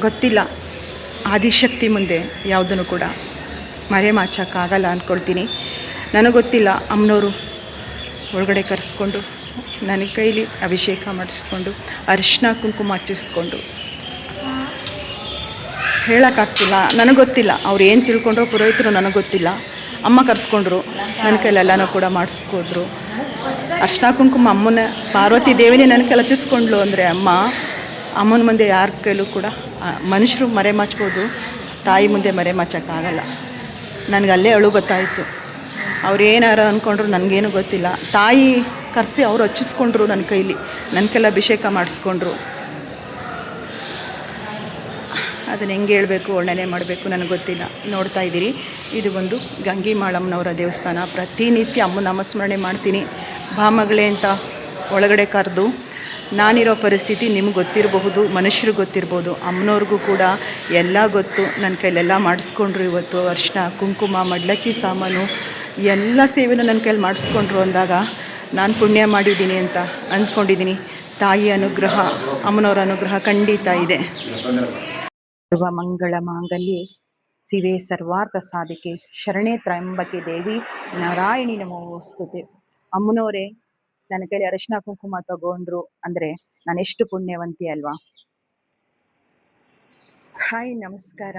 ಗೊತ್ತಿಲ್ಲ. ಆದಿಶಕ್ತಿ ಮುಂದೆ ಯಾವುದನ್ನು ಕೂಡ ಮರೆಮಾಚೋಕ್ಕಾಗಲ್ಲ ಅಂದ್ಕೊಳ್ತೀನಿ. ನನಗೆ ಗೊತ್ತಿಲ್ಲ. ಅಮ್ಮನವರು ಒಳಗಡೆ ಕರೆಸ್ಕೊಂಡು ನನ್ನ ಕೈಲಿ ಅಭಿಷೇಕ ಮಾಡಿಸ್ಕೊಂಡು ಅರಿಶಿನ ಕುಂಕುಮ ಹಚ್ಚಿಸ್ಕೊಂಡು ಹೇಳೋಕ್ಕಾಗ್ತಿಲ್ಲ. ನನಗೆ ಗೊತ್ತಿಲ್ಲ ಅವ್ರು ಏನು ತಿಳ್ಕೊಂಡ್ರೋ ಪುರೋಹಿತರು, ನನಗೆ ಗೊತ್ತಿಲ್ಲ. ಅಮ್ಮ ಕರೆಸ್ಕೊಂಡ್ರು, ನನ್ನ ಕೈಲೆಲ್ಲನೂ ಕೂಡ ಮಾಡಿಸ್ಕೋದ್ರು. ಅರಿಶಿನ ಕುಂಕುಮ ಅಮ್ಮನ ಪಾರ್ವತಿ ದೇವಿನೇ ನನ್ನ ಕೈಲಿ ಹಚ್ಚಿಸ್ಕೊಂಡ್ಲು ಅಂದರೆ ಅಮ್ಮನ ಮುಂದೆ ಯಾರ ಕೈಲೂ ಕೂಡ ಮನುಷ್ಯರು ಮರೆಮಾಚ್ಬೋದು, ತಾಯಿ ಮುಂದೆ ಮರೆಮಾಚೋಕ್ಕಾಗಲ್ಲ. ನನಗೆ ಅಲ್ಲೇ ಅಳು ಗೊತ್ತಾಯಿತು. ಅವ್ರು ಏನಾರ ಅಂದ್ಕೊಂಡ್ರು ನನಗೇನು ಗೊತ್ತಿಲ್ಲ. ತಾಯಿ ಕರೆಸಿ ಅವರು ಹಚ್ಚಿಸ್ಕೊಂಡ್ರು ನನ್ನ ಕೈಲಿ ಅಭಿಷೇಕ ಮಾಡಿಸ್ಕೊಂಡ್ರು. ಅದನ್ನು ಹೆಂಗೆ ಹೇಳಬೇಕು, ವರ್ಣನೆ ಮಾಡಬೇಕು ನನಗೆ ಗೊತ್ತಿಲ್ಲ. ನೋಡ್ತಾ ಇದ್ದೀರಿ, ಇದು ಒಂದು ಗಂಗೆ ಮಾಳಮ್ಮನವರ ದೇವಸ್ಥಾನ. ಪ್ರತಿನಿತ್ಯ ಅಮ್ಮನ ನಾಮಸ್ಮರಣೆ ಮಾಡ್ತೀನಿ. ಭಾಮಗಳೇ ಅಂತ ಒಳಗಡೆ ಕರೆದು ನಾನಿರೋ ಪರಿಸ್ಥಿತಿ ನಿಮ್ಗೆ ಗೊತ್ತಿರಬಹುದು, ಮನುಷ್ಯರಿಗೆ ಗೊತ್ತಿರ್ಬೋದು. ಅಮ್ಮನವ್ರಿಗೂ ಕೂಡ ಎಲ್ಲ ಗೊತ್ತು. ನನ್ನ ಕೈಲೆಲ್ಲ ಮಾಡಿಸ್ಕೊಂಡ್ರು. ಇವತ್ತು ಅರಿಶಿನ ಕುಂಕುಮ ಮಡ್ಲಕ್ಕಿ ಸಾಮಾನು ಎಲ್ಲ ಸೇವೆನೂ ನನ್ನ ಕೈಲಿ ಮಾಡಿಸ್ಕೊಂಡ್ರು ಅಂದಾಗ ನಾನು ಪುಣ್ಯ ಮಾಡಿದ್ದೀನಿ ಅಂತ ಅಂದ್ಕೊಂಡಿದ್ದೀನಿ. ತಾಯಿ ಅನುಗ್ರಹ, ಅಮ್ಮನವರ ಅನುಗ್ರಹ ಖಂಡಿತ ಇದೆ. ಸರ್ವ ಮಂಗಳ ಮಾಂಗಲ್ಯೆ ಶಿವೆ ಸರ್ವಾರ್ಥ ಸಾಧಿಕೆ ಶರಣೆ ತ್ರ್ಯಂಬಕೆ ದೇವಿ ನಾರಾಯಣಿ ನಮೋಸ್ತುತೆ. ಅಮ್ಮನವರೇ ನನ್ನ ಕೈಲಿ ಅರಿಶಿನ ಕುಂಕುಮ ತಗೊಂಡ್ರು ಅಂದರೆ ನಾನೆಷ್ಟು ಪುಣ್ಯವಂತಿ ಅಲ್ವಾ. ಹಾಯ್, ನಮಸ್ಕಾರ.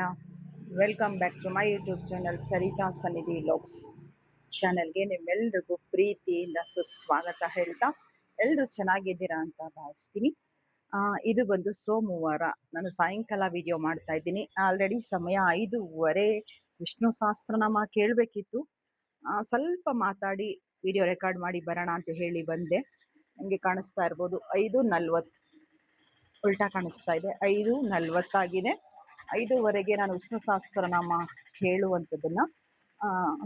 Welcome back to my YouTube channel Saritha Sannidhi vlogs ಚಾನಲ್ಗೆ ನಿಮ್ಮೆಲ್ರಿಗೂ ಪ್ರೀತಿಯಿಂದ ಸುಸ್ವಾಗತ ಹೇಳ್ತಾ, ಎಲ್ಲರೂ ಚೆನ್ನಾಗಿದ್ದೀರಾ ಅಂತ ಭಾವಿಸ್ತೀನಿ. ಇದು ಬಂದು ಸೋಮವಾರ. ನಾನು ಸಾಯಂಕಾಲ ವಿಡಿಯೋ ಮಾಡ್ತಾ ಇದ್ದೀನಿ. ಆಲ್ರೆಡಿ ಸಮಯ 5:30. ವಿಷ್ಣು ಸಹಸ್ರನಾಮ ಕೇಳಬೇಕಿತ್ತು. ಸ್ವಲ್ಪ ಮಾತಾಡಿ ವಿಡಿಯೋ ರೆಕಾರ್ಡ್ ಮಾಡಿ ಬರೋಣ ಅಂತ ಹೇಳಿ ಬಂದೆ. ನನಗೆ ಕಾಣಿಸ್ತಾ ಇರ್ಬೋದು 5:40 ಉಲ್ಟಾ ಕಾಣಿಸ್ತಾ ಇದೆ. 5:40 ಆಗಿದೆ. 5:30ಗೆ ನಾನು ವಿಷ್ಣು ಸಹಸ್ರನಾಮ ಹೇಳುವಂಥದ್ದನ್ನು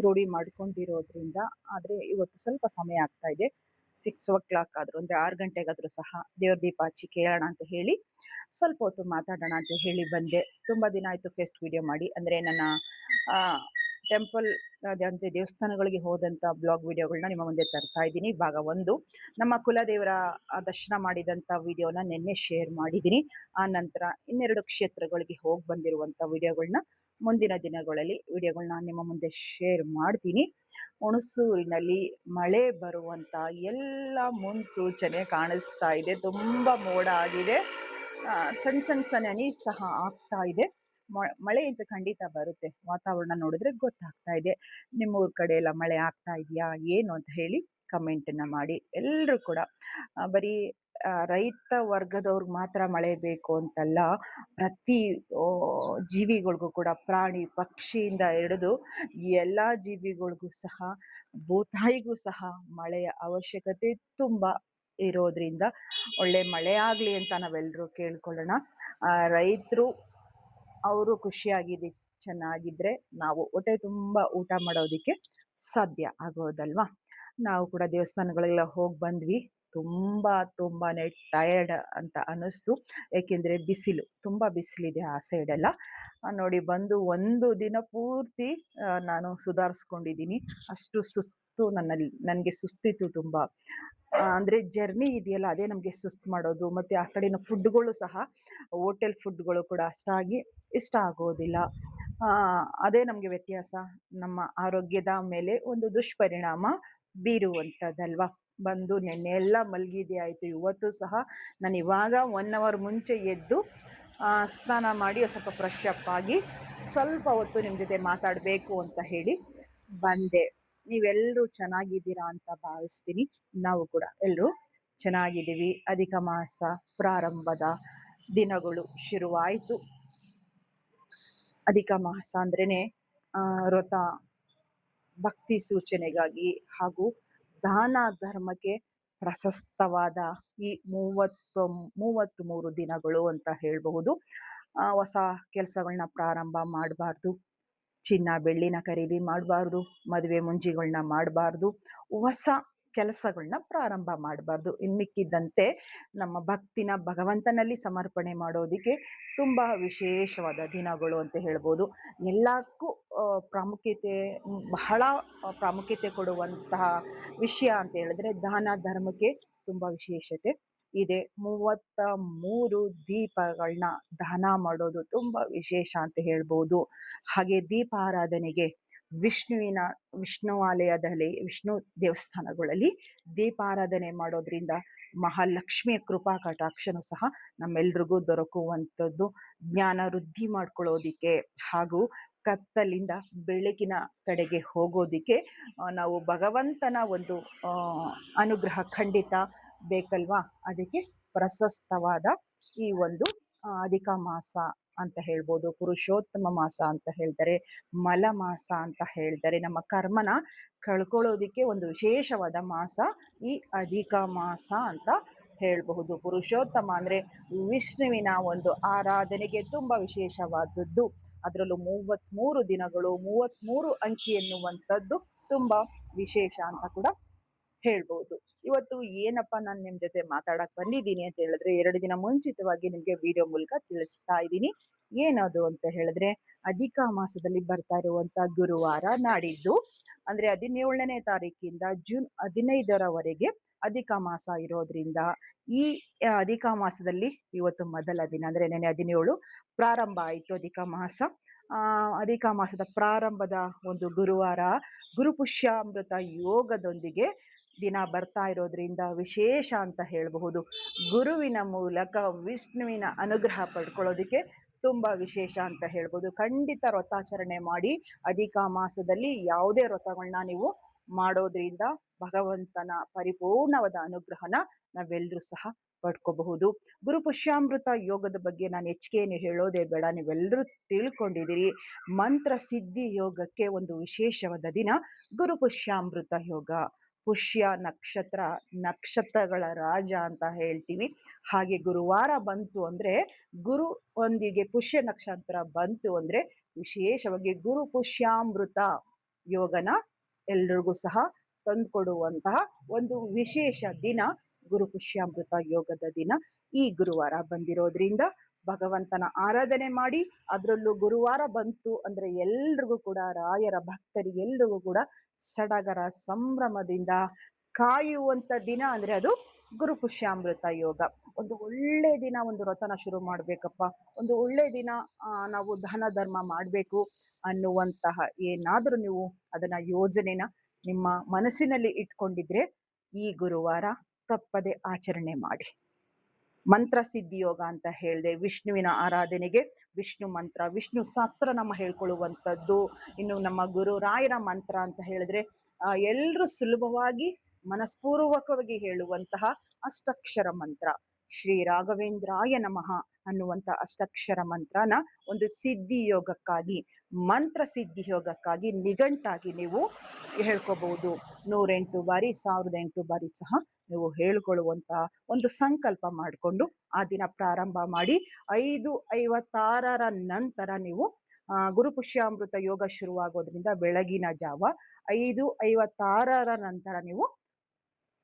ರೂಢಿ ಮಾಡ್ಕೊಂಡಿರೋದ್ರಿಂದ, ಆದರೆ ಇವತ್ತು ಸ್ವಲ್ಪ ಸಮಯ ಆಗ್ತಾ ಇದೆ. 6 ಆದರೂ ಅಂದರೆ 6 ಗಂಟೆಗಾದರೂ ಸಹ ದೇವ್ರ ದೀಪ ಹಚ್ಚಿ ಕೇಳೋಣ ಅಂತ ಹೇಳಿ ಸ್ವಲ್ಪ ಹೊತ್ತು ಮಾತಾಡೋಣ ಅಂತ ಹೇಳಿ ಬಂದೆ. ತುಂಬ ದಿನ ಆಯಿತು ಫಸ್ಟ್ ವಿಡಿಯೋ ಮಾಡಿ. ಅಂದರೆ ನನ್ನ ಟೆಂಪಲ್ ಅಂದರೆ ದೇವಸ್ಥಾನಗಳಿಗೆ ಹೋದಂಥ ಬ್ಲಾಗ್ ವಿಡಿಯೋಗಳನ್ನ ನಿಮ್ಮ ಮುಂದೆ ತರ್ತಾ ಇದ್ದೀನಿ. ಭಾಗ 1. ನಮ್ಮ ಕುಲದೇವರ ದರ್ಶನ ಮಾಡಿದಂಥ ವಿಡಿಯೋನ ನಿನ್ನೆ ಶೇರ್ ಮಾಡಿದ್ದೀನಿ. ಆ ನಂತರ 2 ಕ್ಷೇತ್ರಗಳಿಗೆ ಹೋಗಿ ಬಂದಿರುವಂಥ ವಿಡಿಯೋಗಳನ್ನ ಮುಂದಿನ ದಿನಗಳಲ್ಲಿ ವಿಡಿಯೋಗಳನ್ನ ನಿಮ್ಮ ಮುಂದೆ ಶೇರ್ ಮಾಡ್ತೀನಿ. ಹುಣಸೂರಿನಲ್ಲಿ ಮಳೆ ಬರುವಂಥ ಎಲ್ಲ ಮುನ್ಸೂಚನೆ ಕಾಣಿಸ್ತಾ ಇದೆ. ತುಂಬ ಮೋಡ ಆಗಿದೆ. ಸಣ್ಣ ಹನಿ ಸಹ ಆಗ್ತಾ ಇದೆ. ಮಳೆ ಅಂತ ಖಂಡಿತ ಬರುತ್ತೆ. ವಾತಾವರಣ ನೋಡಿದ್ರೆ ಗೊತ್ತಾಗ್ತಾ ಇದೆ. ನಿಮ್ಮೂರ ಕಡೆ ಎಲ್ಲ ಮಳೆ ಆಗ್ತಾ ಇದೆಯಾ ಏನು ಅಂತ ಹೇಳಿ ಕಮೆಂಟನ್ನು ಮಾಡಿ. ಎಲ್ಲರೂ ಕೂಡ ಬರೀ ರೈತ ವರ್ಗದವ್ರಿಗೆ ಮಾತ್ರ ಮಳೆ ಬೇಕು ಅಂತಲ್ಲ, ಪ್ರತಿ ಜೀವಿಗಳಿಗೂ ಕೂಡ, ಪ್ರಾಣಿ ಪಕ್ಷಿಯಿಂದ ಹಿಡಿದು ಎಲ್ಲ ಜೀವಿಗಳಿಗೂ ಸಹ, ಭೂತಾಯಿಗೂ ಸಹ ಮಳೆಯ ಅವಶ್ಯಕತೆ ತುಂಬ ಇರೋದ್ರಿಂದ ಒಳ್ಳೆ ಮಳೆ ಆಗಲಿ ಅಂತ ನಾವೆಲ್ಲರೂ ಕೇಳ್ಕೊಳ್ಳೋಣ. ರೈತರು ಅವರು ಖುಷಿಯಾಗಿದ್ದು ಚೆನ್ನಾಗಿದ್ದರೆ ನಾವು ಹೊಟ್ಟೆ ತುಂಬ ಊಟ ಮಾಡೋದಕ್ಕೆ ಸಾಧ್ಯ ಆಗೋದಲ್ವಾ. ನಾವು ಕೂಡ ದೇವಸ್ಥಾನಗಳೆಲ್ಲ ಹೋಗಿ ಬಂದ್ವಿ. ತುಂಬಾ ಟಯರ್ಡ್ ಅಂತ ಅನ್ನಿಸ್ತು. ಏಕೆಂದರೆ ಬಿಸಿಲು, ತುಂಬ ಬಿಸಿಲಿದೆ ಆ ಸೈಡೆಲ್ಲ. ನೋಡಿ, ಬಂದು 1 ದಿನ ಪೂರ್ತಿ ನಾನು ಸುಧಾರಿಸ್ಕೊಂಡಿದ್ದೀನಿ. ಅಷ್ಟು ಸುಸ್ತು ನನಗೆ ಸುಸ್ತಿತ್ತು ತುಂಬ. ಅಂದರೆ ಜರ್ನಿ ಇದೆಯಲ್ಲ, ಅದೇ ನಮಗೆ ಸುಸ್ತು ಮಾಡೋದು. ಮತ್ತು ಆ ಕಡೆನ ಫುಡ್ಗಳು ಸಹ, ಹೋಟೆಲ್ ಫುಡ್ಗಳು ಕೂಡ ಅಷ್ಟಾಗಿ ಇಷ್ಟ ಆಗೋದಿಲ್ಲ. ಅದೇ ನಮಗೆ ವ್ಯತ್ಯಾಸ, ನಮ್ಮ ಆರೋಗ್ಯದ ಮೇಲೆ ಒಂದು ದುಷ್ಪರಿಣಾಮ ಬೀರುವಂಥದ್ದಲ್ವ. ಬಂದು ನೆನ್ನೆ ಎಲ್ಲ ಮಲಗಿದ್ದೆ ಆಯಿತು. ಇವತ್ತು ಸಹ ನಾನು ಇವಾಗ 1 ಅವರ್ ಮುಂಚೆ ಎದ್ದು ಸ್ನಾನ ಮಾಡಿ ಸ್ವಲ್ಪ ಫ್ರೆಶ್ ಅಪ್ ಆಗಿ ಸ್ವಲ್ಪ ಹೊತ್ತು ನಿಮ್ಮ ಜೊತೆ ಮಾತಾಡಬೇಕು ಅಂತ ಹೇಳಿ ಬಂದೆ. ನೀವೆಲ್ಲರೂ ಚೆನ್ನಾಗಿದ್ದೀರಾ ಅಂತ ಭಾವಿಸ್ತೀನಿ. ನಾವು ಕೂಡ ಎಲ್ಲರೂ ಚೆನ್ನಾಗಿದ್ದೀವಿ. ಅಧಿಕ ಮಾಸ ಪ್ರಾರಂಭದ ದಿನಗಳು ಶುರುವಾಯಿತು. ಅಧಿಕ ಮಾಸ ಅಂದ್ರೇ ವ್ರತ, ಭಕ್ತಿ ಸೂಚನೆಗಾಗಿ ಹಾಗೂ ದಾನ ಧರ್ಮಕ್ಕೆ ಪ್ರಶಸ್ತವಾದ ಈ 33 ದಿನಗಳು ಅಂತ ಹೇಳಬಹುದು. ಹೊಸ ಕೆಲಸಗಳನ್ನ ಪ್ರಾರಂಭ ಮಾಡಬಾರ್ದು, ಚಿನ್ನ ಬೆಳ್ಳಿನ ಖರೀದಿ ಮಾಡಬಾರ್ದು, ಮದುವೆ ಮುಂಜಿಗಳನ್ನ ಮಾಡಬಾರ್ದು, ಹೊಸ ಕೆಲಸಗಳನ್ನ ಪ್ರಾರಂಭ ಮಾಡಬಾರ್ದು. ಇನ್ಮಿಕ್ಕಿದ್ದಂತೆ ನಮ್ಮ ಭಕ್ತಿನ ಭಗವಂತನಲ್ಲಿ ಸಮರ್ಪಣೆ ಮಾಡೋದಕ್ಕೆ ತುಂಬ ವಿಶೇಷವಾದ ದಿನಗಳು ಅಂತ ಹೇಳ್ಬೋದು. ಎಲ್ಲಕ್ಕೂ ಪ್ರಾಮುಖ್ಯತೆ, ಬಹಳ ಪ್ರಾಮುಖ್ಯತೆ ಕೊಡುವಂತಹ ವಿಷಯ ಅಂತ ಹೇಳಿದ್ರೆ ದಾನ ಧರ್ಮಕ್ಕೆ ತುಂಬ ವಿಶೇಷತೆ ಇದೆ. 33 ದೀಪಗಳನ್ನ ದಾನ ಮಾಡೋದು ತುಂಬಾ ವಿಶೇಷ ಅಂತ ಹೇಳ್ಬೋದು. ಹಾಗೆ ದೀಪಾರಾಧನೆಗೆ ವಿಷ್ಣುವಿನ ವಿಷ್ಣು ಆಲಯದಲ್ಲಿ, ವಿಷ್ಣು ದೇವಸ್ಥಾನಗಳಲ್ಲಿ ದೀಪಾರಾಧನೆ ಮಾಡೋದ್ರಿಂದ ಮಹಾಲಕ್ಷ್ಮಿಯ ಕೃಪಾ ಕಟಾಕ್ಷನು ಸಹ ನಮ್ಮೆಲ್ರಿಗೂ ದೊರಕುವಂಥದ್ದು. ಜ್ಞಾನ ವೃದ್ಧಿ ಮಾಡ್ಕೊಳ್ಳೋದಿಕ್ಕೆ ಹಾಗೂ ಕತ್ತಲಿಂದ ಬೆಳಕಿನ ಕಡೆಗೆ ಹೋಗೋದಿಕ್ಕೆ ನಾವು ಭಗವಂತನ ಒಂದು ಅನುಗ್ರಹ ಖಂಡಿತ ಬೇಕಲ್ವಾ. ಅದಕ್ಕೆ ಪ್ರಶಸ್ತವಾದ ಈ ಒಂದು ಅಧಿಕ ಮಾಸ ಅಂತ ಹೇಳ್ಬೋದು, ಪುರುಷೋತ್ತಮ ಮಾಸ ಅಂತ ಹೇಳ್ತಾರೆ, ಮಲ ಮಾಸ ಅಂತ ಹೇಳ್ತಾರೆ. ನಮ್ಮ ಕರ್ಮನ ಕಳ್ಕೊಳ್ಳೋದಿಕ್ಕೆ ಒಂದು ವಿಶೇಷವಾದ ಮಾಸ ಈ ಅಧಿಕ ಮಾಸ ಅಂತ ಹೇಳಬಹುದು. ಪುರುಷೋತ್ತಮ ಅಂದ್ರೆ ವಿಷ್ಣುವಿನ ಒಂದು ಆರಾಧನೆಗೆ ತುಂಬಾ ವಿಶೇಷವಾದದ್ದು. ಅದರಲ್ಲೂ 33 ದಿನಗಳು, 33 ಅಂಕಿ ಎನ್ನುವಂಥದ್ದು ತುಂಬಾ ವಿಶೇಷ ಅಂತ ಕೂಡ ಹೇಳ್ಬೋದು. ಇವತ್ತು ಏನಪ್ಪ ನಾನು ನಿಮ್ ಜೊತೆ ಮಾತಾಡಕ್ ಬಂದಿದ್ದೀನಿ ಅಂತ ಹೇಳಿದ್ರೆ, 2 ದಿನ ಮುಂಚಿತವಾಗಿ ನಿಮ್ಗೆ ವಿಡಿಯೋ ಮೂಲಕ ತಿಳಿಸ್ತಾ ಇದ್ದೀನಿ. ಏನದು ಅಂತ ಹೇಳಿದ್ರೆ, ಅಧಿಕ ಮಾಸದಲ್ಲಿ ಬರ್ತಾ ಇರುವಂತ ಗುರುವಾರ ನಾಡಿದ್ದು ಅಂದ್ರೆ 17ನೇ ತಾರೀಕಿಂದ ಜೂನ್ 15ರವರೆಗೆ ಅಧಿಕ ಮಾಸ ಇರೋದ್ರಿಂದ ಈ ಅಧಿಕ ಮಾಸದಲ್ಲಿ ಇವತ್ತು ಮೊದಲ ದಿನ ಅಂದ್ರೆ ನೆನೆ 17 ಪ್ರಾರಂಭ ಆಯಿತು ಅಧಿಕ ಮಾಸ. ಅಧಿಕ ಮಾಸದ ಪ್ರಾರಂಭದ ಒಂದು ಗುರುವಾರ ಗುರುಪುಷ್ಯಾಮೃತ ಯೋಗದೊಂದಿಗೆ ದಿನ ಬರ್ತಾ ಇರೋದ್ರಿಂದ ವಿಶೇಷ ಅಂತ ಹೇಳಬಹುದು. ಗುರುವಿನ ಮೂಲಕ ವಿಷ್ಣುವಿನ ಅನುಗ್ರಹ ಪಡ್ಕೊಳ್ಳೋದಿಕ್ಕೆ ತುಂಬಾ ವಿಶೇಷ ಅಂತ ಹೇಳ್ಬೋದು. ಖಂಡಿತ ವ್ರತಾಚರಣೆ ಮಾಡಿ. ಅಧಿಕ ಮಾಸದಲ್ಲಿ ಯಾವುದೇ ವ್ರತಗಳನ್ನ ನೀವು ಮಾಡೋದ್ರಿಂದ ಭಗವಂತನ ಪರಿಪೂರ್ಣವಾದ ಅನುಗ್ರಹನ ನಾವೆಲ್ಲರೂ ಸಹ ಪಡ್ಕೋಬಹುದು. ಗುರುಪುಷ್ಯಾಮೃತ ಯೋಗದ ಬಗ್ಗೆ ನಾನು ಹೆಚ್ಚಿಗೆ ಹೇಳೋದೇ ಬೇಡ, ನೀವೆಲ್ಲರೂ ತಿಳ್ಕೊಂಡಿದ್ದೀರಿ. ಮಂತ್ರ ಸಿದ್ಧಿ ಯೋಗಕ್ಕೆ ಒಂದು ವಿಶೇಷವಾದ ದಿನ ಗುರುಪುಷ್ಯಾಮೃತ ಯೋಗ. ಪುಷ್ಯ ನಕ್ಷತ್ರ, ನಕ್ಷತ್ರಗಳ ರಾಜ ಅಂತ ಹೇಳ್ತೀವಿ. ಹಾಗೆ ಗುರುವಾರ ಬಂತು ಅಂದ್ರೆ, ಗುರು ಒಂದಿಗೆ ಪುಷ್ಯ ನಕ್ಷತ್ರ ಬಂತು ಅಂದ್ರೆ ವಿಶೇಷವಾಗಿ ಗುರು ಪುಷ್ಯಾಮೃತ ಯೋಗನ ಎಲ್ರಿಗೂ ಸಹ ತಂದುಕೊಡುವಂತಹ ಒಂದು ವಿಶೇಷ ದಿನ ಗುರು ಪುಷ್ಯಾಮೃತ ಯೋಗದ ದಿನ. ಈ ಗುರುವಾರ ಬಂದಿರೋದ್ರಿಂದ ಭಗವಂತನ ಆರಾಧನೆ ಮಾಡಿ. ಅದರಲ್ಲೂ ಗುರುವಾರ ಬಂತು ಅಂದ್ರೆ ಎಲ್ರಿಗೂ ಕೂಡ, ರಾಯರ ಭಕ್ತರಿಗೆ ಎಲ್ರಿಗೂ ಕೂಡ ಸಡಗರ ಸಂಭ್ರಮದಿಂದ ಕಾಯುವಂತ ದಿನ ಅಂದ್ರೆ ಅದು ಗುರು ಪುಷ್ಯಾಮೃತ ಯೋಗ. ಒಂದು ಒಳ್ಳೆ ದಿನ, ಒಂದು ವ್ರತನ ಶುರು ಮಾಡ್ಬೇಕಪ್ಪ, ಒಂದು ಒಳ್ಳೆ ದಿನ ನಾವು ದಾನ ಧರ್ಮ ಮಾಡ್ಬೇಕು ಅನ್ನುವಂತಹ ಏನಾದ್ರೂ ನೀವು ಅದನ್ನ ಯೋಜನೆನ ನಿಮ್ಮ ಮನಸ್ಸಿನಲ್ಲಿ ಇಟ್ಕೊಂಡಿದ್ರೆ ಈ ಗುರುವಾರ ತಪ್ಪದೆ ಆಚರಣೆ ಮಾಡಿ. ಮಂತ್ರ ಸಿದ್ಧಿ ಯೋಗ ಅಂತ ಹೇಳಿದೆ. ವಿಷ್ಣುವಿನ ಆರಾಧನೆಗೆ ವಿಷ್ಣು ಮಂತ್ರ, ವಿಷ್ಣು ಶಾಸ್ತ್ರ ನಮ್ಮ ಹೇಳ್ಕೊಳ್ಳುವಂಥದ್ದು. ಇನ್ನು ನಮ್ಮ ಗುರು ರಾಯರ ಮಂತ್ರ ಅಂತ ಹೇಳಿದ್ರೆ ಎಲ್ಲರೂ ಸುಲಭವಾಗಿ ಮನಸ್ಪೂರ್ವಕವಾಗಿ ಹೇಳುವಂತಹ ಅಷ್ಟಾಕ್ಷರ ಮಂತ್ರ, ಶ್ರೀ ರಾಘವೇಂದ್ರಾಯ ನಮಃ ಅನ್ನುವಂಥ ಅಷ್ಟಾಕ್ಷರ ಮಂತ್ರನ ಒಂದು ಸಿದ್ಧಿ ಯೋಗಕ್ಕಾಗಿ, ಮಂತ್ರ ಸಿದ್ಧಿ ಯೋಗಕ್ಕಾಗಿ ನಿಘಂಟಾಗಿ ನೀವು ಹೇಳ್ಕೋಬಹುದು. 108 ಬಾರಿ, 1008 ಬಾರಿ ಸಹ ನೀವು ಹೇಳ್ಕೊಳ್ಳುವಂತ ಒಂದು ಸಂಕಲ್ಪ ಮಾಡಿಕೊಂಡು ಆ ದಿನ ಪ್ರಾರಂಭ ಮಾಡಿ. 5:56 ನಂತರ ನೀವು ಗುರುಪುಷ್ಯಾಮೃತ ಯೋಗ ಶುರುವಾಗೋದ್ರಿಂದ ಬೆಳಗಿನ ಜಾವ 5:56 ನಂತರ ನೀವು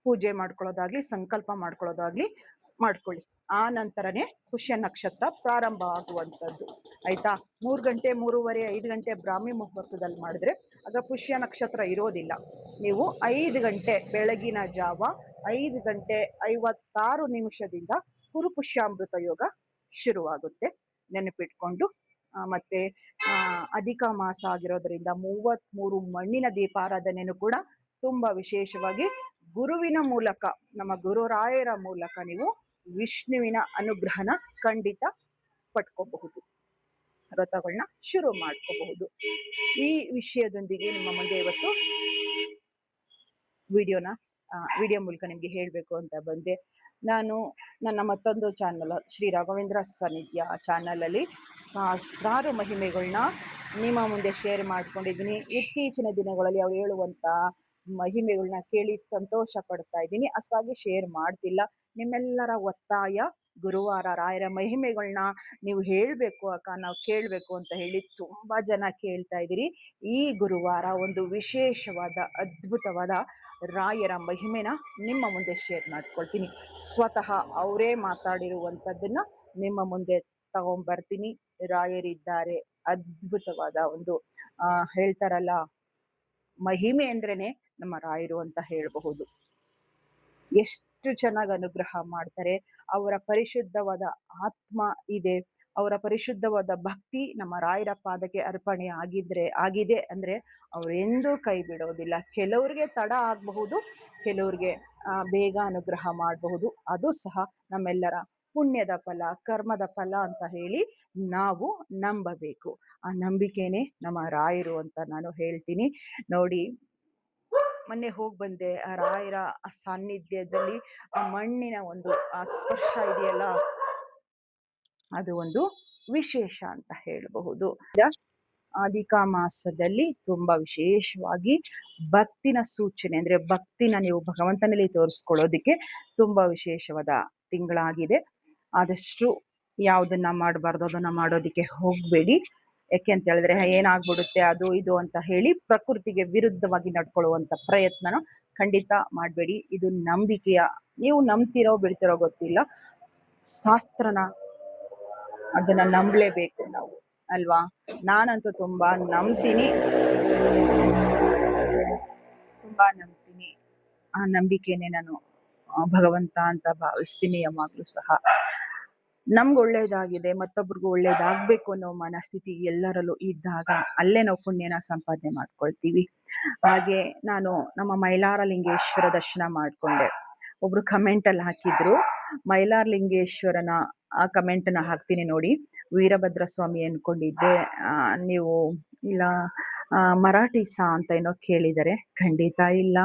ಪೂಜೆ ಮಾಡ್ಕೊಳ್ಳೋದಾಗ್ಲಿ, ಸಂಕಲ್ಪ ಮಾಡ್ಕೊಳ್ಳೋದಾಗ್ಲಿ ಮಾಡ್ಕೊಳ್ಳಿ. ಆ ನಂತರನೇ ಪುಷ್ಯ ನಕ್ಷತ್ರ ಪ್ರಾರಂಭ ಆಗುವಂಥದ್ದು. ಆಯ್ತಾ? 3 ಗಂಟೆ, 3:30, 5 ಗಂಟೆ ಬ್ರಾಹ್ಮಿ ಮುಹೂರ್ತದಲ್ಲಿ ಮಾಡಿದ್ರೆ ಆಗ ಪುಷ್ಯ ನಕ್ಷತ್ರ ಇರೋದಿಲ್ಲ. ನೀವು 5 ಗಂಟೆ ಬೆಳಗಿನ ಜಾವ 5:56 ಗುರು ಪುಷ್ಯಾಮೃತ ಯೋಗ ಶುರುವಾಗುತ್ತೆ. ನೆನಪಿಟ್ಕೊಂಡು ಮತ್ತೆ ಅಧಿಕ ಮಾಸ ಆಗಿರೋದ್ರಿಂದ 33 ಮಣ್ಣಿನ ದೀಪಾರಾಧನೆಯನ್ನು ಕೂಡ ತುಂಬಾ ವಿಶೇಷವಾಗಿ ಗುರುವಿನ ಮೂಲಕ, ನಮ್ಮ ಗುರುರಾಯರ ಮೂಲಕ ನೀವು ವಿಷ್ಣುವಿನ ಅನುಗ್ರಹನ ಖಂಡಿತ ಪಡ್ಕೋಬಹುದು, ವ್ರತಗಳನ್ನ ಶುರು ಮಾಡ್ಕೋಬಹುದು. ಈ ವಿಷಯದೊಂದಿಗೆ ನಿಮ್ಮ ಮುಂದೆ ಇವತ್ತು ವಿಡಿಯೋ ಮೂಲಕ ನಿಮ್ಗೆ ಹೇಳ್ಬೇಕು ಅಂತ ಬಂದೆ. ನಾನು ನನ್ನ ಮತ್ತೊಂದು ಚಾನಲ್ ಶ್ರೀ ರಾಘವೇಂದ್ರ ಸಾನ್ನಿಧ್ಯ ಚಾನಲ್ ಅಲ್ಲಿ ಸಹಸ್ರಾರು ಮಹಿಮೆಗಳನ್ನ ನಿಮ್ಮ ಮುಂದೆ ಶೇರ್ ಮಾಡ್ಕೊಂಡಿದ್ದೀನಿ. ಇತ್ತೀಚಿನ ದಿನಗಳಲ್ಲಿ ಅವ್ರು ಹೇಳುವಂತ ಮಹಿಮೆಗಳನ್ನ ಕೇಳಿ ಸಂತೋಷ ಪಡ್ತಾ ಇದ್ದೀನಿ. ಅಷ್ಟಾಗಿ ಶೇರ್ ಮಾಡ್ತಿಲ್ಲ. ನಿಮ್ಮೆಲ್ಲರ ಒತ್ತಾಯ, ಗುರುವಾರ ರಾಯರ ಮಹಿಮೆಗಳನ್ನ ನೀವು ಹೇಳ್ಬೇಕು ಅಕ್ಕ, ನಾವು ಕೇಳ್ಬೇಕು ಅಂತ ಹೇಳಿ ತುಂಬಾ ಜನ ಕೇಳ್ತಾ ಇದ್ದೀರಿ. ಈ ಗುರುವಾರ ಒಂದು ವಿಶೇಷವಾದ ಅದ್ಭುತವಾದ ರಾಯರ ಮಹಿಮೆನ ನಿಮ್ಮ ಮುಂದೆ ಶೇರ್ ಮಾಡ್ಕೊಳ್ತೀನಿ. ಸ್ವತಃ ಅವರೇ ಮಾತಾಡಿರುವಂಥದ್ದನ್ನ ನಿಮ್ಮ ಮುಂದೆ ತಗೊಂಡ್ಬರ್ತೀನಿ. ರಾಯರಿದ್ದಾರೆ, ಅದ್ಭುತವಾದ ಒಂದು ಹೇಳ್ತಾರಲ್ಲ, ಮಹಿಮೆ ಅಂದ್ರೇನೆ ನಮ್ಮ ರಾಯರು ಅಂತ ಹೇಳಬಹುದು. ಎಷ್ಟು ಅಷ್ಟು ಚೆನ್ನಾಗಿ ಅನುಗ್ರಹ ಮಾಡ್ತಾರೆ. ಅವರ ಪರಿಶುದ್ಧವಾದ ಆತ್ಮ ಇದೆ. ಅವರ ಪರಿಶುದ್ಧವಾದ ಭಕ್ತಿ ನಮ್ಮ ರಾಯರ ಪಾದಕ್ಕೆ ಅರ್ಪಣೆ ಆಗಿದೆ ಅಂದ್ರೆ ಅವ್ರು ಎಂದೂ ಕೈ ಬಿಡೋದಿಲ್ಲ. ಕೆಲವ್ರಿಗೆ ತಡ ಆಗಬಹುದು, ಕೆಲವ್ರಿಗೆ ಬೇಗ ಅನುಗ್ರಹ ಮಾಡಬಹುದು. ಅದು ಸಹ ನಮ್ಮೆಲ್ಲರ ಪುಣ್ಯದ ಫಲ, ಕರ್ಮದ ಫಲ ಅಂತ ಹೇಳಿ ನಾವು ನಂಬಬೇಕು. ಆ ನಂಬಿಕೆನೇ ನಮ್ಮ ರಾಯರು ಅಂತ ನಾನು ಹೇಳ್ತೀನಿ. ನೋಡಿ, ಮೊನ್ನೆ ಹೋಗಿ ಬಂದೆ ಆ ರಾಯರ ಆ ಸಾನ್ನಿಧ್ಯದಲ್ಲಿ. ಆ ಮಣ್ಣಿನ ಒಂದು ಆ ಸ್ಪರ್ಶ ಇದೆಯಲ್ಲ, ಅದು ಒಂದು ವಿಶೇಷ ಅಂತ ಹೇಳಬಹುದು. ಅಧಿಕ ಮಾಸದಲ್ಲಿ ತುಂಬಾ ವಿಶೇಷವಾಗಿ ಭಕ್ತಿನ ಸೂಚನೆ, ಅಂದ್ರೆ ಭಕ್ತಿನ ನೀವು ಭಗವಂತನಲ್ಲಿ ತೋರಿಸ್ಕೊಳ್ಳೋದಿಕ್ಕೆ ತುಂಬಾ ವಿಶೇಷವಾದ ತಿಂಗಳಾಗಿದೆ. ಆದಷ್ಟು ಯಾವ್ದನ್ನ ಮಾಡಬಾರ್ದು ಅದನ್ನ ಮಾಡೋದಿಕ್ಕೆ ಹೋಗ್ಬೇಡಿ. ಯಾಕೆ ಅಂತ ಹೇಳಿದ್ರೆ ಏನಾಗ್ಬಿಡುತ್ತೆ ಅದು ಇದು ಅಂತ ಹೇಳಿ ಪ್ರಕೃತಿಗೆ ವಿರುದ್ಧವಾಗಿ ನಡ್ಕೊಳ್ಳುವಂತ ಪ್ರಯತ್ನನ ಖಂಡಿತ ಮಾಡಬೇಡಿ. ಇದು ನಂಬಿಕೆಯ, ನೀವು ನಂಬ್ತಿರೋ ಬಿಡ್ತಿರೋ ಗೊತ್ತಿಲ್ಲ, ಶಾಸ್ತ್ರನ ಅದನ್ನ ನಂಬಲೇಬೇಕು ನಾವು, ಅಲ್ವಾ? ನಾನಂತೂ ತುಂಬಾ ನಂಬ್ತೀನಿ. ಆ ನಂಬಿಕೆನೆ ನಾನು ಭಗವಂತ ಅಂತ ಭಾವಿಸ್ತೀನಿ ಯಾವಾಗ್ಲೂ ಸಹ. ನಮ್ಗೆ ಒಳ್ಳೇದಾಗಿದೆ, ಮತ್ತೊಬ್ರಿಗೂ ಒಳ್ಳೇದಾಗ್ಬೇಕು ಅನ್ನೋ ಮನಸ್ಥಿತಿ ಎಲ್ಲರಲ್ಲೂ ಇದ್ದಾಗ ಅಲ್ಲೇ ನಾವು ಪುಣ್ಯನ ಸಂಪಾದನೆ ಮಾಡ್ಕೊಳ್ತೀವಿ. ಹಾಗೆ ನಾನು ನಮ್ಮ ಮೈಲಾರ ಲಿಂಗೇಶ್ವರ ದರ್ಶನ ಮಾಡ್ಕೊಂಡೆ. ಒಬ್ರು ಕಮೆಂಟ್ ಅಲ್ಲಿ ಹಾಕಿದ್ರು, ಮೈಲಾರ ಲಿಂಗೇಶ್ವರನ ಆ ಕಮೆಂಟ್ ನ ಹಾಕ್ತೀನಿ ನೋಡಿ. ವೀರಭದ್ರ ಸ್ವಾಮಿ ಅನ್ಕೊಂಡಿದ್ದೆ, ನೀವು ಇಲ್ಲ ಮರಾಠಿಸಾ ಅಂತ ಏನೋ ಕೇಳಿದರೆ. ಖಂಡಿತ ಇಲ್ಲ,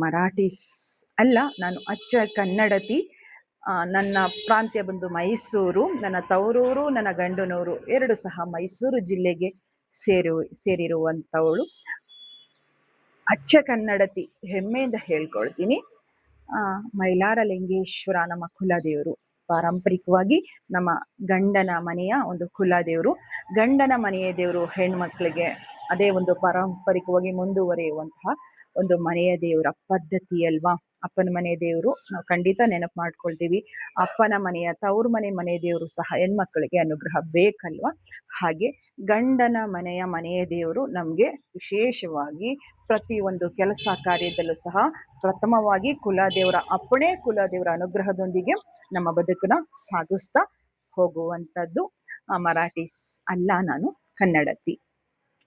ಮರಾಠಿಸ್ ಅಲ್ಲ, ನಾನು ಅಚ್ಚ ಕನ್ನಡತಿ. ನನ್ನ ಪ್ರಾಂತ್ಯ ಬಂದು ಮೈಸೂರು, ನನ್ನ ತವರೂರು ನನ್ನ ಗಂಡನೂರು ಎರಡು ಸಹ ಮೈಸೂರು ಜಿಲ್ಲೆಗೆ ಸೇರಿರುವಂಥವಳು. ಅಚ್ಚ ಕನ್ನಡತಿ, ಹೆಮ್ಮೆಯಿಂದ ಹೇಳ್ಕೊಳ್ತೀನಿ. ಮೈಲಾರ ಲಿಂಗೇಶ್ವರ ನಮ್ಮ ಕುಲದೇವರು. ಪಾರಂಪರಿಕವಾಗಿ ನಮ್ಮ ಗಂಡನ ಮನೆಯ ಒಂದು ಕುಲದೇವರು. ಗಂಡನ ಮನೆಯ ದೇವರು ಹೆಣ್ಮಕ್ಳಿಗೆ ಅದೇ ಒಂದು ಪಾರಂಪರಿಕವಾಗಿ ಮುಂದುವರಿಯುವಂತಹ ಒಂದು ಮನೆಯ ದೇವರ ಪದ್ಧತಿ ಅಲ್ವಾ. ಅಪ್ಪನ ಮನೆ ದೇವರು ನಾವು ಖಂಡಿತ ನೆನಪು ಮಾಡ್ಕೊಳ್ತೀವಿ. ಅಪ್ಪನ ಮನೆಯ ತವ್ರ ಮನೆ ದೇವರು ಸಹ ಹೆಣ್ಮಕ್ಳಿಗೆ ಅನುಗ್ರಹ ಬೇಕಲ್ವಾ. ಹಾಗೆ ಗಂಡನ ಮನೆಯ ದೇವರು ನಮ್ಗೆ ವಿಶೇಷವಾಗಿ ಪ್ರತಿ ಒಂದು ಕೆಲಸ ಕಾರ್ಯದಲ್ಲೂ ಸಹ ಪ್ರಥಮವಾಗಿ ಕುಲದೇವರ ಅಪ್ಪಣೆ, ಕುಲದೇವರ ಅನುಗ್ರಹದೊಂದಿಗೆ ನಮ್ಮ ಬದುಕನ್ನ ಸಾಗಿಸ್ತಾ ಹೋಗುವಂಥದ್ದು. ಮರಾಠಿಸ್ ಅಲ್ಲ, ನಾನು ಕನ್ನಡತಿ.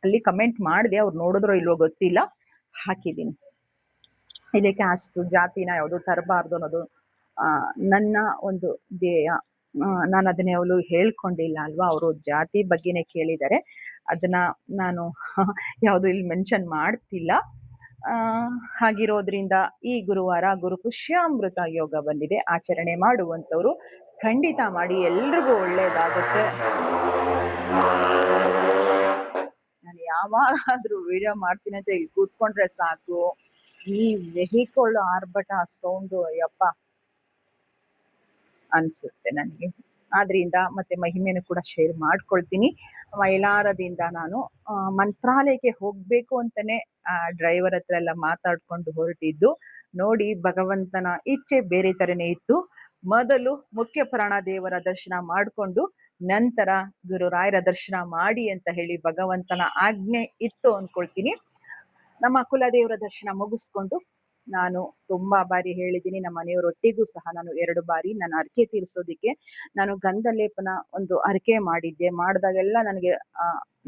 ಅಲ್ಲಿ ಕಮೆಂಟ್ ಮಾಡಿದೆ, ಅವ್ರು ನೋಡಿದ್ರೋ ಇಲ್ವೋ ಗೊತ್ತಿಲ್ಲ, ಹಾಕಿದ್ದೀನಿ. ಇಲ್ಲಿ ಕ್ಯಾಸ್ಟ್ ಜಾತಿನ ಯಾವುದು ತರಬಾರ್ದು ಅನ್ನೋದು ನನ್ನ ಒಂದು ಧ್ಯೇಯ. ನಾನು ಅದನ್ನ ಯಾವಾಗಲೂ ಹೇಳ್ಕೊಂಡಿಲ್ಲ ಅಲ್ವಾ. ಅವರು ಜಾತಿ ಬಗ್ಗೆನೇ ಕೇಳಿದ್ದಾರೆ, ಅದನ್ನ ನಾನು ಯಾವುದು ಇಲ್ಲಿ ಮೆನ್ಷನ್ ಮಾಡ್ತಿಲ್ಲ. ಹಾಗಿರೋದ್ರಿಂದ ಈ ಗುರುವಾರ ಗುರು ಪುಷ್ಯಾಮೃತ ಯೋಗ ಬಂದಿದೆ, ಆಚರಣೆ ಮಾಡುವಂಥವ್ರು ಖಂಡಿತ ಮಾಡಿ, ಎಲ್ರಿಗೂ ಒಳ್ಳೇದಾಗುತ್ತೆ. ನಾನು ಯಾವಾಗಾದ್ರೂ ವಿಡಿಯೋ ಮಾಡ್ತೀನಿ ಅಂತ ಇಲ್ಲಿ ಕೂತ್ಕೊಂಡ್ರೆ ಸಾಕು, ಈ ವೆಹಿಕಲ್ ಆರ್ಭಟ ಸೌಂಡು ಅಯ್ಯಪ್ಪ ಅನ್ಸುತ್ತೆ ನನಗೆ. ಆದ್ರಿಂದ ಮತ್ತೆ ಮಹಿಮೆನೂ ಕೂಡ ಶೇರ್ ಮಾಡ್ಕೊಳ್ತೀನಿ. ಮೈಲಾರದಿಂದ ನಾನು ಮಂತ್ರಾಲಯಕ್ಕೆ ಹೋಗ್ಬೇಕು ಅಂತಾನೆ ಡ್ರೈವರ್ ಹತ್ರ ಎಲ್ಲ ಮಾತಾಡ್ಕೊಂಡು ಹೊರಟಿದ್ದು. ನೋಡಿ, ಭಗವಂತನ ಇಚ್ಛೆ ಬೇರೆ ತರನೇ ಇತ್ತು. ಮೊದಲು ಮುಖ್ಯ ಪ್ರಾಣ ದೇವರ ದರ್ಶನ ಮಾಡಿಕೊಂಡು ನಂತರ ಗುರುರಾಯರ ದರ್ಶನ ಮಾಡಿ ಅಂತ ಹೇಳಿ ಭಗವಂತನ ಆಜ್ಞೆ ಇತ್ತು ಅನ್ಕೊಳ್ತೀನಿ. ನಮ್ಮ ಕುಲದೇವರ ದರ್ಶನ ಮುಗಿಸ್ಕೊಂಡು ನಾನು ತುಂಬಾ ಬಾರಿ ಹೇಳಿದ್ದೀನಿ, ನಮ್ಮ ಮನೆಯವರೊಟ್ಟಿಗೂ ಸಹ ನಾನು 2 ಬಾರಿ ನನ್ನ ಅರ್ಕೆ ತೀರಿಸೋದಿಕ್ಕೆ ನಾನು ಗಂಧ ಲೇಪನ ಒಂದು ಅರ್ಕೆ ಮಾಡಿದ್ದೆ. ಮಾಡಿದಾಗೆಲ್ಲ ನನಗೆ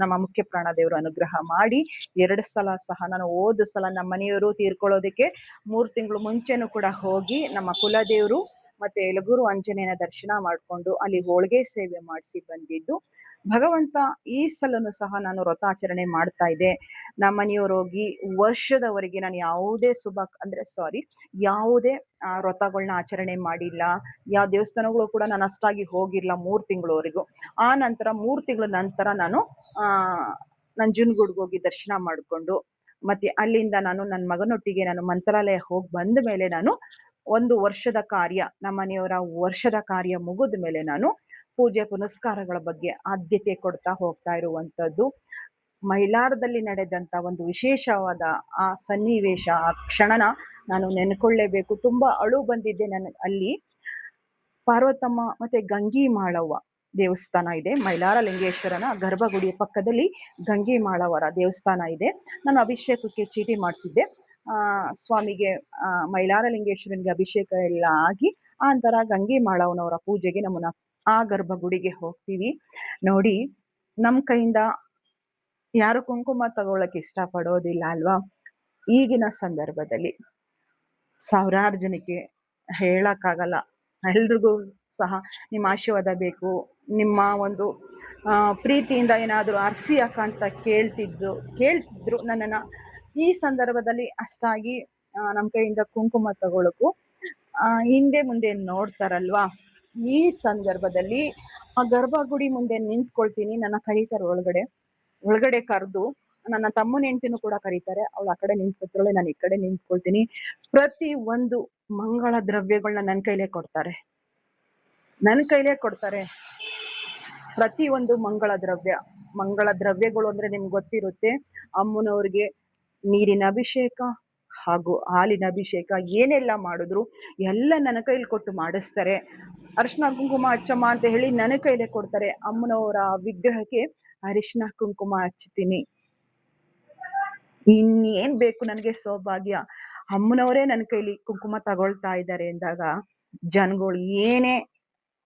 ನಮ್ಮ ಮುಖ್ಯ ಪ್ರಾಣ ದೇವರು ಅನುಗ್ರಹ ಮಾಡಿ 2 ಸಲ ಸಹ ನಾನು ಹೋದ ಸಲ ನಮ್ಮ ಮನೆಯವರು ತೀರ್ಕೊಳ್ಳೋದಕ್ಕೆ 3 ತಿಂಗಳು ಮುಂಚೆನೂ ಕೂಡ ಹೋಗಿ ನಮ್ಮ ಕುಲದೇವರು ಮತ್ತೆ ಯಲಗೂರು ಆಂಜನೇಯನ ದರ್ಶನ ಮಾಡ್ಕೊಂಡು ಅಲ್ಲಿ ಹೋಳಿಗೆ ಸೇವೆ ಮಾಡಿಸಿ ಬಂದಿದ್ದು. ಭಗವಂತ ಈ ಸಲನು ಸಹ ನಾನು ವ್ರತಾಚರಣೆ ಮಾಡ್ತಾ ಇದ್ದೆ. ನಮ್ಮ ಮನೆಯವರು ಹೋಗಿ ವರ್ಷದವರೆಗೆ ನಾನು ಯಾವುದೇ ವ್ರತಗಳನ್ನ ಆಚರಣೆ ಮಾಡಿಲ್ಲ. ಯಾವ ದೇವಸ್ಥಾನಗಳು ಕೂಡ ನಾನು ಅಷ್ಟಾಗಿ ಹೋಗಿಲ್ಲ 3 ತಿಂಗಳವರೆಗೂ. ಆ ನಂತರ 3 ತಿಂಗಳ ನಂತರ ನಾನು ನಂಜನಗೂಡ್ಗೆ ಹೋಗಿ ದರ್ಶನ ಮಾಡಿಕೊಂಡು ಮತ್ತೆ ಅಲ್ಲಿಂದ ನಾನು ನನ್ನ ಮಗನೊಟ್ಟಿಗೆ ನಾನು ಮಂತ್ರಾಲಯ ಹೋಗಿ ಬಂದ ಮೇಲೆ ನಾನು 1 ವರ್ಷದ ಕಾರ್ಯ, ನಮ್ಮ ಮನೆಯವರ ವರ್ಷದ ಕಾರ್ಯ ಮುಗಿದ ಮೇಲೆ ನಾನು ಪೂಜೆ ಪುನಸ್ಕಾರಗಳ ಬಗ್ಗೆ ಆದ್ಯತೆ ಕೊಡ್ತಾ ಹೋಗ್ತಾ ಇರುವಂತದ್ದು. ಮೈಲಾರದಲ್ಲಿ ನಡೆದಂತ ಒಂದು ವಿಶೇಷವಾದ ಆ ಸನ್ನಿವೇಶ, ಆ ಕ್ಷಣನ ನಾನು ನೆನ್ಕೊಳ್ಳೇಬೇಕು. ತುಂಬಾ ಅಳು ಬಂದಿದ್ದೆ ನನಗೆ. ಅಲ್ಲಿ ಪಾರ್ವತಮ್ಮ ಮತ್ತೆ ಗಂಗಿ ಮಾಳವ್ವ ದೇವಸ್ಥಾನ ಇದೆ. ಮೈಲಾರ ಲಿಂಗೇಶ್ವರನ ಗರ್ಭಗುಡಿಯ ಪಕ್ಕದಲ್ಲಿ ಗಂಗಿ ಮಾಳವರ ದೇವಸ್ಥಾನ ಇದೆ. ನಾನು ಅಭಿಷೇಕಕ್ಕೆ ಚೀಟಿ ಮಾಡಿಸಿದ್ದೆ. ಸ್ವಾಮಿಗೆ ಮೈಲಾರಲಿಂಗೇಶ್ವರನಿಗೆ ಅಭಿಷೇಕ ಎಲ್ಲ ಆಗಿ ಆ ನಂತರ ಗಂಗೆ ಮಾಳವನವರ ಪೂಜೆಗೆ ನಮ್ಮನ್ನ ಆ ಗರ್ಭಗುಡಿಗೆ ಹೋಗ್ತೀವಿ. ನೋಡಿ, ನಮ್ಮ ಕೈಯಿಂದ ಯಾರು ಕುಂಕುಮ ತಗೊಳಕ್ ಇಷ್ಟಪಡೋದಿಲ್ಲ ಅಲ್ವಾ? ಈಗಿನ ಸಂದರ್ಭದಲ್ಲಿ ಸಾವಿರಾರು ಜನಕ್ಕೆ ಹೇಳಕ್ಕಾಗಲ್ಲ. ಎಲ್ರಿಗೂ ಸಹ ನಿಮ್ಮ ಆಶೀರ್ವಾದ ಬೇಕು, ನಿಮ್ಮ ಒಂದು ಪ್ರೀತಿಯಿಂದ ಏನಾದರೂ ಅರ್ಸಿ ಅಕ್ಕ ಅಂತ ಕೇಳ್ತಿದ್ರು ನನ್ನನ್ನು. ಈ ಸಂದರ್ಭದಲ್ಲಿ ಅಷ್ಟಾಗಿ ನಮ್ಮ ಕೈಯಿಂದ ಕುಂಕುಮ ತಗೊಳಕ್ಕೂ ಹಿಂದೆ ಮುಂದೆ ನೋಡ್ತಾರಲ್ವಾ? ಈ ಸಂದರ್ಭದಲ್ಲಿ ಆ ಗರ್ಭಗುಡಿ ಮುಂದೆ ನಿಂತ್ಕೊಳ್ತೀನಿ. ನನ್ನ ಕರೀತಾರೆ ಒಳಗಡೆ ಕರೆದು. ನನ್ನ ತಮ್ಮನ ಹೆಂಡ್ತಿನೂ ಕೂಡ ಕರೀತಾರೆ. ಅವಳು ಆ ಕಡೆ ನಿಂತ್ಕೊತಾಳೆ, ನಾನು ಈ ಕಡೆ ನಿಂತ್ಕೊಳ್ತೀನಿ. ಪ್ರತಿ ಒಂದು ಮಂಗಳ ದ್ರವ್ಯಗಳನ್ನ ನನ್ನ ಕೈಲೇ ಕೊಡ್ತಾರೆ. ಪ್ರತಿ ಒಂದು ಮಂಗಳ ದ್ರವ್ಯಗಳು ಅಂದ್ರೆ ನಿಮ್ಗೆ ಗೊತ್ತಿರುತ್ತೆ. ಅಮ್ಮನವ್ರಿಗೆ ನೀರಿನ ಅಭಿಷೇಕ ಹಾಗೂ ಹಾಲಿನ ಅಭಿಷೇಕ ಏನೆಲ್ಲ ಮಾಡಿದ್ರು ಎಲ್ಲ ನನ್ನ ಕೈಲಿ ಕೊಟ್ಟು ಮಾಡಿಸ್ತಾರೆ. ಅರಿಶಿನ ಕುಂಕುಮ ಹಚ್ಚಮ್ಮ ಅಂತ ಹೇಳಿ ನನ್ನ ಕೈಲೇ ಕೊಡ್ತಾರೆ. ಅಮ್ಮನವರ ವಿಗ್ರಹಕ್ಕೆ ಅರಿಶಿನ ಕುಂಕುಮ ಹಚ್ತೀನಿ. ಇನ್ನೇನ್ ಬೇಕು ನನಗೆ ಸೌಭಾಗ್ಯ? ಅಮ್ಮನವರೇ ನನ್ನ ಕೈಲಿ ಕುಂಕುಮ ತಗೊಳ್ತಾ ಇದ್ದಾರೆ ಎಂದಾಗ ಜನಗಳು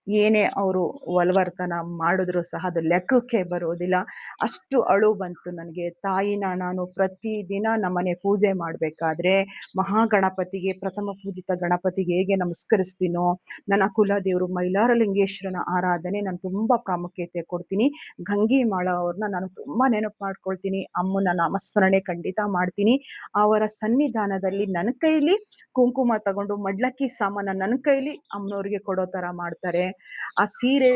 ಏನೇ ಅವರು ಒಲವರ್ತನ ಮಾಡಿದ್ರು ಸಹ ಅದು ಲೆಕ್ಕಕ್ಕೆ ಬರೋದಿಲ್ಲ. ಅಷ್ಟು ಅಳು ಬಂತು ನನಗೆ. ತಾಯಿನ ನಾನು ಪ್ರತಿದಿನ ನಮ್ಮನೆ ಪೂಜೆ ಮಾಡಬೇಕಾದ್ರೆ ಮಹಾಗಣಪತಿಗೆ, ಪ್ರಥಮ ಪೂಜಿತ ಗಣಪತಿಗೆ ಹೇಗೆ ನಮಸ್ಕರಿಸ್ತೀನೋ, ನನ್ನ ಕುಲದೇವರು ಮೈಲಾರಲಿಂಗೇಶ್ವರನ ಆರಾಧನೆ ನಾನು ತುಂಬ ಪ್ರಾಮುಖ್ಯತೆ ಕೊಡ್ತೀನಿ. ಗಂಗಿ ಮಾಳ ಅವ್ರನ್ನ ನಾನು ತುಂಬ ನೆನಪು ಮಾಡ್ಕೊಳ್ತೀನಿ. ಅಮ್ಮನ ನಾಮಸ್ಮರಣೆ ಖಂಡಿತ ಮಾಡ್ತೀನಿ. ಅವರ ಸನ್ನಿಧಾನದಲ್ಲಿ ನನ್ನ ಕೈಲಿ ಕುಂಕುಮ ತಗೊಂಡು ಮಡ್ಲಕ್ಕಿ ಸಾಮಾನ ನನ್ನ ಕೈಲಿ ಅಮ್ಮನವ್ರಿಗೆ ಕೊಡೋ ಥರ ಮಾಡ್ತಾರೆ. ಆ ಸೀರೆ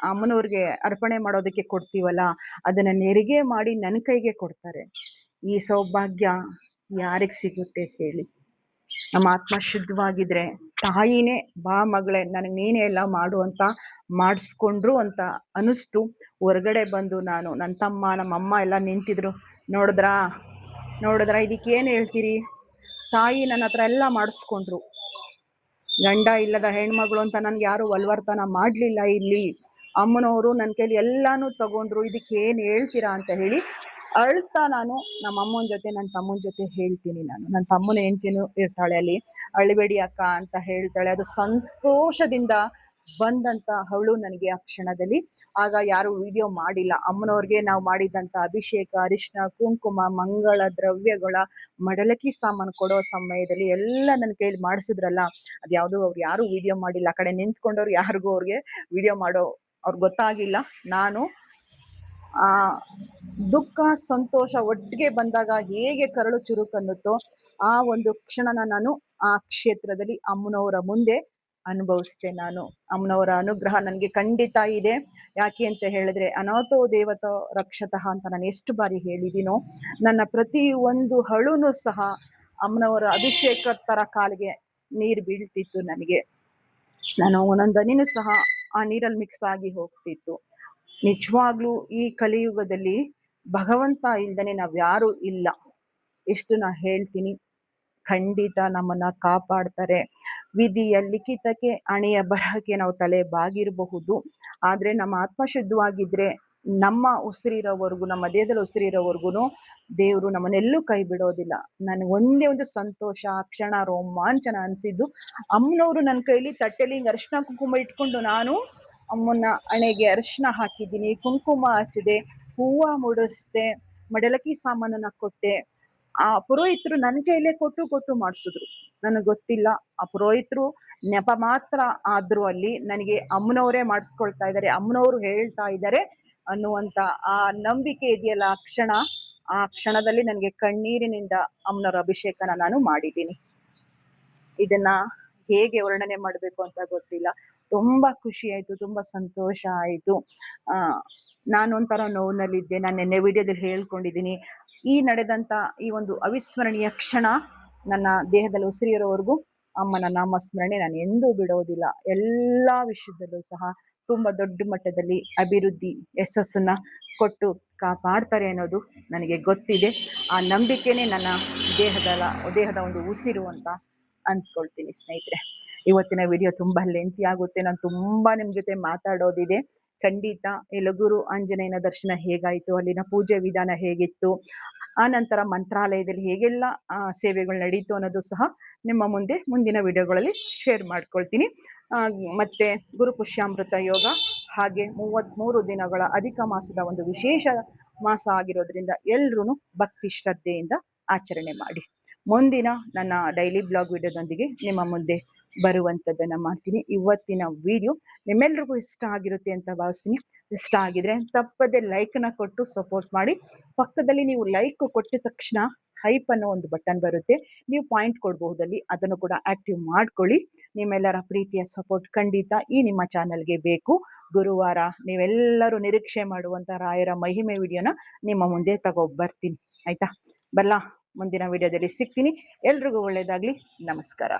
ಅಮ್ಮನವ್ರಿಗೆ ಅರ್ಪಣೆ ಮಾಡೋದಕ್ಕೆ ಕೊಡ್ತೀವಲ್ಲ, ಅದನ್ನ ನೆರಿಗೆ ಮಾಡಿ ನನ್ನ ಕೈಗೆ ಕೊಡ್ತಾರೆ. ಈ ಸೌಭಾಗ್ಯ ಯಾರಿಗೆ ಸಿಗುತ್ತೆ ಹೇಳಿ? ನಮ್ಮ ಆತ್ಮ ಶುದ್ಧವಾಗಿದ್ರೆ ತಾಯಿನೇ ಬಾ ಮಗಳೇ ನನಗೆ ನೀನೇ ಎಲ್ಲ ಮಾಡು ಅಂತ ಮಾಡಿಸ್ಕೊಂಡ್ರು ಅಂತ ಅನಿಸ್ತು. ಹೊರಗಡೆ ಬಂದು ನಾನು, ನನ್ನ ತಮ್ಮ, ನಮ್ಮಮ್ಮ ಎಲ್ಲ ನಿಂತಿದ್ರು. ನೋಡಿದ್ರಾ ಇದಕ್ಕೇನು ಹೇಳ್ತೀರಿ? ತಾಯಿ ನನ್ನ ಹತ್ರ ಎಲ್ಲ ಮಾಡಿಸ್ಕೊಂಡ್ರು. ಗಂಡ ಇಲ್ಲದ ಹೆಣ್ಮಗಳು ಅಂತ ನನ್ಗೆ ಯಾರು ಒಲ್ವರ್ತನ ಮಾಡ್ಲಿಲ್ಲ. ಇಲ್ಲಿ ಅಮ್ಮನವರು ನನ್ನ ಕೈಲಿ ಎಲ್ಲಾನು ತಗೊಂಡ್ರು. ಇದಕ್ಕೆ ಏನ್ ಹೇಳ್ತೀರಾ ಅಂತ ಹೇಳಿ ಅಳ್ತಾ ನಾನು ನಮ್ಮ ಅಮ್ಮನ ಜೊತೆ, ನನ್ನ ತಮ್ಮನ ಜೊತೆ ಹೇಳ್ತೀನಿ. ನನ್ನ ತಮ್ಮನ ಹೆಂಡ್ತಿನೂ ಇರ್ತಾಳೆ ಅಲ್ಲಿ. ಅಳ್ಬೇಡಿ ಅಕ್ಕ ಅಂತ ಹೇಳ್ತಾಳೆ. ಅದು ಸಂತೋಷದಿಂದ ಬಂದಂತ ಅವಳು ನನಗೆ ಆ ಕ್ಷಣದಲ್ಲಿ. ಆಗ ಯಾರು ವಿಡಿಯೋ ಮಾಡಿಲ್ಲ. ಅಮ್ಮನವ್ರಿಗೆ ನಾವು ಮಾಡಿದಂತ ಅಭಿಷೇಕ, ಅರಿಶಿನ ಕುಂಕುಮ, ಮಂಗಳ ದ್ರವ್ಯಗಳ ಮಡಲಕ್ಕಿ ಸಾಮಾನು ಕೊಡೋ ಸಮಯದಲ್ಲಿ ಎಲ್ಲ ನನ್ನ ಕೈಲಿ ಮಾಡಿಸಿದ್ರಲ್ಲ, ಅದ್ಯಾವುದು ಅವ್ರು ಯಾರು ವಿಡಿಯೋ ಮಾಡಿಲ್ಲ. ಆ ಕಡೆ ನಿಂತ್ಕೊಂಡವ್ರು ಯಾರಿಗೂ ಅವ್ರಿಗೆ ವಿಡಿಯೋ ಮಾಡೋ ಅವ್ರಿಗೆ ಗೊತ್ತಾಗಿಲ್ಲ. ನಾನು ಆ ದುಃಖ ಸಂತೋಷ ಒಟ್ಟಿಗೆ ಬಂದಾಗ ಹೇಗೆ ಕರಳು ಚುರುಕನ್ನುತ್ತೋ ಆ ಒಂದು ಕ್ಷಣನ ನಾನು ಆ ಕ್ಷೇತ್ರದಲ್ಲಿ ಅಮ್ಮನವರ ಮುಂದೆ ಅನುಭವಿಸ್ತೆ. ನಾನು ಅಮ್ಮನವರ ಅನುಗ್ರಹ ನನಗೆ ಖಂಡಿತ ಇದೆ. ಯಾಕೆ ಅಂತ ಹೇಳಿದ್ರೆ, ಅನಾಥೋ ದೇವತೋ ರಕ್ಷತಃ ಅಂತ ನಾನು ಎಷ್ಟು ಬಾರಿ ಹೇಳಿದ್ದೀನೋ, ನನ್ನ ಪ್ರತಿ ಒಂದು ಹಳುನು ಸಹ ಅಮ್ಮನವರ ಅಭಿಷೇಕ ತರ ಕಾಲಿಗೆ ನೀರು ಬೀಳ್ತಿತ್ತು. ನನಗೆ ನಾನು ಒಂದೊಂದು ಹನಿನೂ ಸಹ ಆ ನೀರಲ್ಲಿ ಮಿಕ್ಸ್ ಆಗಿ ಹೋಗ್ತಿತ್ತು. ನಿಜವಾಗ್ಲೂ ಈ ಕಲಿಯುಗದಲ್ಲಿ ಭಗವಂತ ಇಲ್ದನೆ ನಾವ್ ಯಾರು ಇಲ್ಲ, ಎಷ್ಟು ನಾ ಹೇಳ್ತೀನಿ. ಖಂಡಿತ ನಮ್ಮನ್ನ ಕಾಪಾಡ್ತಾರೆ. ವಿಧಿಯ ಲಿಖಿತಕ್ಕೆ, ಹಣೆಯ ಬರಹಕ್ಕೆ ನಾವು ತಲೆ ಬಾಗಿರಬಹುದು. ಆದ್ರೆ ನಮ್ಮ ಆತ್ಮ ಶುದ್ಧವಾಗಿದ್ರೆ, ನಮ್ಮ ಉಸಿರಿರೋವರೆಗೂ, ನಮ್ಮ ದೇಹದಲ್ಲಿ ಉಸಿರಿರೋವರೆಗೂ ದೇವರು ನಮ್ಮನ್ನೆಲ್ಲೂ ಕೈ ಬಿಡೋದಿಲ್ಲ. ನನಗೆ ಒಂದೇ ಒಂದು ಸಂತೋಷ, ಆ ಕ್ಷಣ ರೋಮಾಂಚನ ಅನಿಸಿದ್ದು, ಅಮ್ಮನವರು ನನ್ನ ಕೈಲಿ ತಟ್ಟೆಲಿ ಹಿಂಗೆ ಅರಿಶಿನ ಕುಂಕುಮ ಇಟ್ಕೊಂಡು ನಾನು ಅಮ್ಮನ ಹಣೆಗೆ ಅರಿಶಿನ ಹಾಕಿದ್ದೀನಿ, ಕುಂಕುಮ ಹಚ್ಚಿದೆ, ಹೂವ ಮುಡಿಸ್ದೆ, ಮಡಲಕ್ಕಿ ಸಾಮಾನನ್ನ ಕೊಟ್ಟೆ. ಆ ಪುರೋಹಿತರು ನನ್ನ ಕೈಲೇ ಕೊಟ್ಟು ಮಾಡಿಸಿದ್ರು. ನನಗೆ ಗೊತ್ತಿಲ್ಲ, ಆ ಪುರೋಹಿತರು ನೆಪ ಮಾತ್ರ ಆದ್ರು ಅಲ್ಲಿ. ನನಗೆ ಅಮ್ಮನವರೇ ಮಾಡಿಸ್ಕೊಳ್ತಾ ಇದ್ದಾರೆ, ಅಮ್ಮನವರು ಹೇಳ್ತಾ ಇದ್ದಾರೆ ಅನ್ನುವಂತ ಆ ನಂಬಿಕೆ ಇದೆಯಲ್ಲ, ಆ ಕ್ಷಣದಲ್ಲಿ ನನಗೆ ಕಣ್ಣೀರಿನಿಂದ ಅಮ್ಮನವರ ಅಭಿಷೇಕನ ನಾನು ಮಾಡಿದ್ದೀನಿ. ಇದನ್ನ ಹೇಗೆ ವರ್ಣನೆ ಮಾಡಬೇಕು ಅಂತ ಗೊತ್ತಿಲ್ಲ. ತುಂಬಾ ಖುಷಿ ಆಯ್ತು, ತುಂಬಾ ಸಂತೋಷ ಆಯ್ತು. ನಾನು ಒಂಥರ ನೋವಿನಲ್ಲಿದ್ದೆ. ನಾನು ನಿನ್ನೆ ವಿಡಿಯೋದಲ್ಲಿ ಹೇಳ್ಕೊಂಡಿದ್ದೀನಿ. ಈ ನಡೆದಂತ ಈ ಒಂದು ಅವಿಸ್ಮರಣೀಯ ಕ್ಷಣ ನನ್ನ ದೇಹದಲ್ಲಿ ಉಸಿರಿರೋವರೆಗೂ ಅಮ್ಮನ ನಾಮಸ್ಮರಣೆ ನಾನು ಎಂದೂ ಬಿಡೋದಿಲ್ಲ. ಎಲ್ಲಾ ವಿಷಯದಲ್ಲೂ ಸಹ ತುಂಬಾ ದೊಡ್ಡ ಮಟ್ಟದಲ್ಲಿ ಅಭಿವೃದ್ಧಿ, ಯಶಸ್ಸನ್ನ ಕೊಟ್ಟು ಕಾಪಾಡ್ತಾರೆ ಅನ್ನೋದು ನನಗೆ ಗೊತ್ತಿದೆ. ಆ ನಂಬಿಕೆನೇ ನನ್ನ ದೇಹದ ಒಂದು ಉಸಿರು ಅಂತ ಅಂದ್ಕೊಳ್ತೀನಿ ಸ್ನೇಹಿತರೆ. ಇವತ್ತಿನ ವಿಡಿಯೋ ತುಂಬಾ ಲೆಂತಿ ಆಗುತ್ತೆ. ನಾನು ತುಂಬಾ ನಿಮ್ ಜೊತೆ ಮಾತಾಡೋದಿದೆ. ಖಂಡಿತ ಯಲಗೂರು ಆಂಜನೇಯನ ದರ್ಶನ ಹೇಗಾಯ್ತು, ಅಲ್ಲಿನ ಪೂಜೆ ವಿಧಾನ ಹೇಗಿತ್ತು, ಆನಂತರ ಮಂತ್ರಾಲಯದಲ್ಲಿ ಹೇಗೆಲ್ಲ ಸೇವೆಗಳು ನಡೀತು ಅನ್ನೋದು ಸಹ ನಿಮ್ಮ ಮುಂದೆ ಮುಂದಿನ ವಿಡಿಯೋಗಳಲ್ಲಿ ಶೇರ್ ಮಾಡ್ಕೊಳ್ತೀನಿ. ಮತ್ತು ಗುರುಪುಷ್ಯಾಮೃತ ಯೋಗ ಹಾಗೆ 33 ದಿನಗಳ ಅಧಿಕ ಮಾಸದ ಒಂದು ವಿಶೇಷ ಮಾಸ ಆಗಿರೋದ್ರಿಂದ ಎಲ್ರೂ ಭಕ್ತಿ ಶ್ರದ್ಧೆಯಿಂದ ಆಚರಣೆ ಮಾಡಿ. ಮುಂದಿನ ನನ್ನ ಡೈಲಿ ಬ್ಲಾಗ್ ವಿಡಿಯೋದೊಂದಿಗೆ ನಿಮ್ಮ ಮುಂದೆ ಬರುವಂಥದ್ದನ್ನು ಮಾಡ್ತೀನಿ. ಇವತ್ತಿನ ವಿಡಿಯೋ ನಿಮ್ಮೆಲ್ರಿಗೂ ಇಷ್ಟ ಆಗಿರುತ್ತೆ ಅಂತ ಭಾವಿಸ್ತೀನಿ. ಇಷ್ಟ ಆಗಿದ್ರೆ ತಪ್ಪದೆ ಲೈಕ್ನ ಕೊಟ್ಟು ಸಪೋರ್ಟ್ ಮಾಡಿ. ಪಕ್ಕದಲ್ಲಿ ನೀವು ಲೈಕ್ ಕೊಟ್ಟ ತಕ್ಷಣ ಹೈಪ್ ಅನ್ನೋ ಒಂದು ಬಟನ್ ಬರುತ್ತೆ, ನೀವು ಪಾಯಿಂಟ್ ಕೊಡಬಹುದಲ್ಲಿ, ಅದನ್ನು ಕೂಡ ಆಕ್ಟಿವ್ ಮಾಡ್ಕೊಳ್ಳಿ. ನಿಮ್ಮೆಲ್ಲರ ಪ್ರೀತಿಯ ಸಪೋರ್ಟ್ ಖಂಡಿತ ಈ ನಿಮ್ಮ ಚಾನಲ್ಗೆ ಬೇಕು. ಗುರುವಾರ ನೀವೆಲ್ಲರೂ ನಿರೀಕ್ಷೆ ಮಾಡುವಂಥ ರಾಯರ ಮಹಿಮೆ ವಿಡಿಯೋನ ನಿಮ್ಮ ಮುಂದೆ ತಗೊಬರ್ತೀನಿ. ಆಯ್ತಾ? ಬಲ್ಲ ಮುಂದಿನ ವಿಡಿಯೋದಲ್ಲಿ ಸಿಗ್ತೀನಿ. ಎಲ್ರಿಗೂ ಒಳ್ಳೆಯದಾಗಲಿ. ನಮಸ್ಕಾರ.